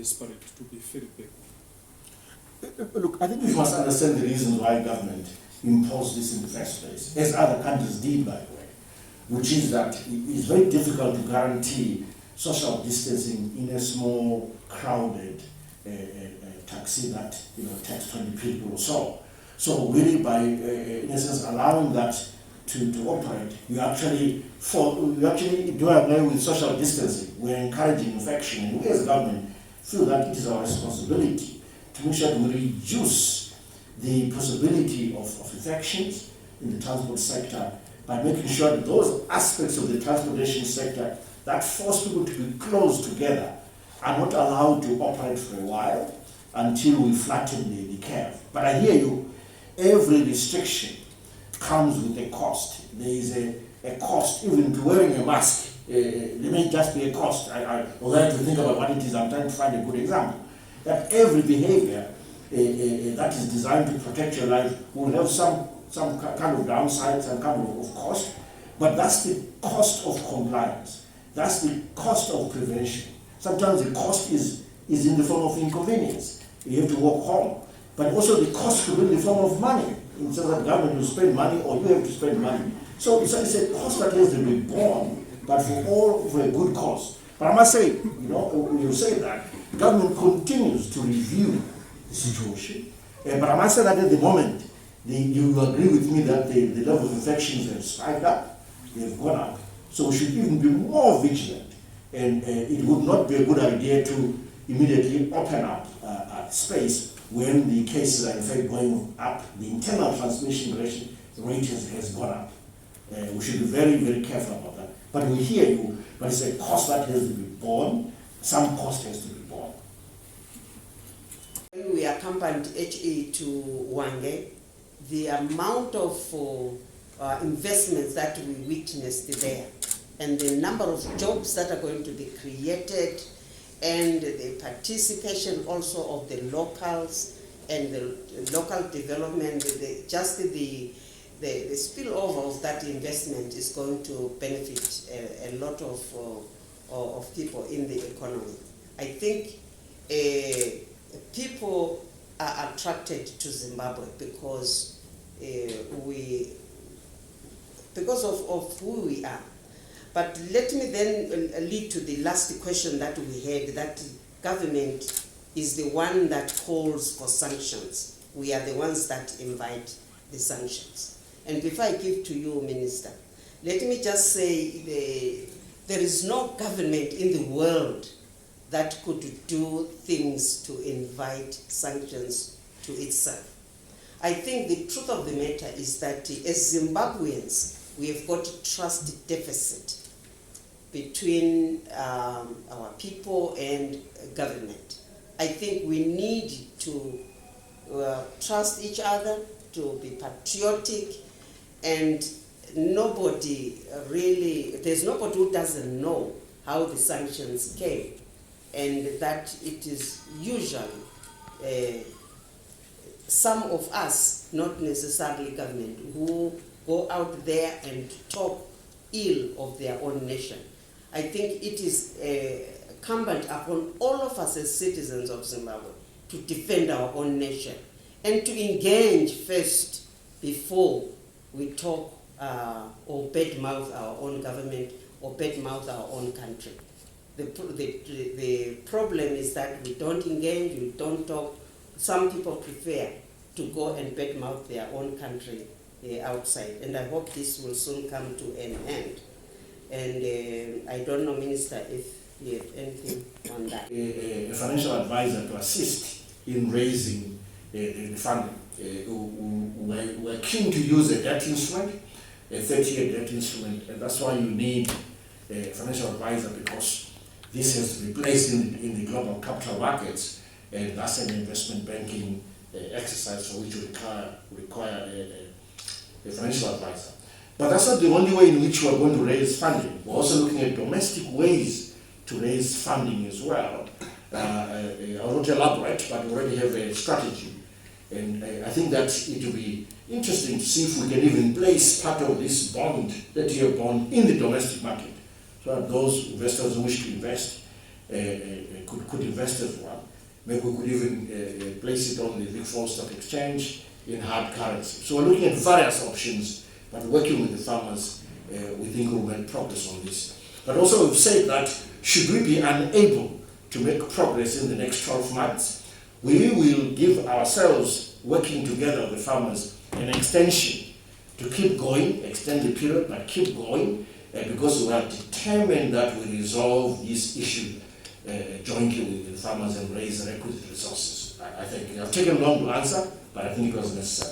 desperate to be fed back. Look, I think we must understand the reasons why government imposed this in the first place, as other countries did, by the way, which is that it's very difficult to guarantee social distancing in a small, crowded taxi that takes 20 people or so. So really, by in a sense allowing that to operate, you actually do away with social distancing. We're encouraging infection, and we as government feel that it is our responsibility to make sure that we reduce the possibility of infections in the transport sector by making sure that those aspects of the transportation sector that force people to be close together are not allowed to operate for a while until we flatten the curve. But I hear you, every restriction comes with a cost. There is a cost even to wearing a mask. There may just be a cost. Although I have to think about what it is, I'm trying to find a good example. That every behavior that is designed to protect your life will have some kind of downside, some kind of cost, but that's the cost of compliance. That's the cost of prevention. Sometimes the cost is in the form of inconvenience. You have to walk home. But also the cost could be in the form of money. Instead of government will spend money or you have to spend money. So it's a cost that has to be borne, but for a good cause. But I must say, you say that government continues to review the situation. But I must say that at the moment, you agree with me that the level of infections have spiked up, they have gone up. So we should even be more vigilant. And it would not be a good idea to immediately open up space when the cases are in fact going up. The internal transmission rate has gone up. We should be very, very careful about that. But we hear you, but it's a cost that has to be borne. Some cost has to be borne. When we accompanied HE to Wange, the amount of investments that we witnessed there and the number of jobs that are going to be created and the participation also of the locals and the local development, the spillover of that investment is going to benefit a lot of people in the economy. I think people are attracted to Zimbabwe because of who we are. But let me then lead to the last question that we had, that government is the one that calls for sanctions. We are the ones that invite the sanctions. And before I give to you, Minister, let me just say there is no government in the world that could do things to invite sanctions to itself. I think the truth of the matter is that as Zimbabweans, we have got a trust deficit between our people and government. I think we need to trust each other, to be patriotic, and nobody really, there's nobody who doesn't know how the sanctions came, and that it is usually some of us, not necessarily government, who go out there and talk ill of their own nation. I think it is incumbent upon all of us as citizens of Zimbabwe to defend our own nation and to engage first before we talk or badmouth our own government or badmouth our own country. The problem is that we don't engage, we don't talk. Some people prefer to go and badmouth their own country outside, and I hope this will soon come to an end. And I don't know, Minister, if you have anything on that. A financial advisor to assist in raising the funding. We're keen to use a debt instrument, a 30-year debt instrument, and that's why you need a financial advisor, because this has to be placed in the global capital markets, and that's an investment banking exercise for which you require a financial advisor. But that's not the only way in which we're going to raise funding. We're also looking at domestic ways to raise funding as well. I won't elaborate, but we already have a strategy. And I think that it will be interesting to see if we can even place part of this bond, 30-year bond, in the domestic market, so that those investors who wish to invest could invest as well. Maybe we could even place it on the Big Four Stock Exchange in hard currency. So we're looking at various options, but working with the farmers, we think we'll make progress on this. But also we've said that should we be unable to make progress in the next 12 months, we will give ourselves, working together with the farmers, an extension to keep going, extend the period, but keep going, because we are determined that we resolve this issue jointly with the farmers and raise requisite resources. I think I've taken long to answer, but I think it was necessary.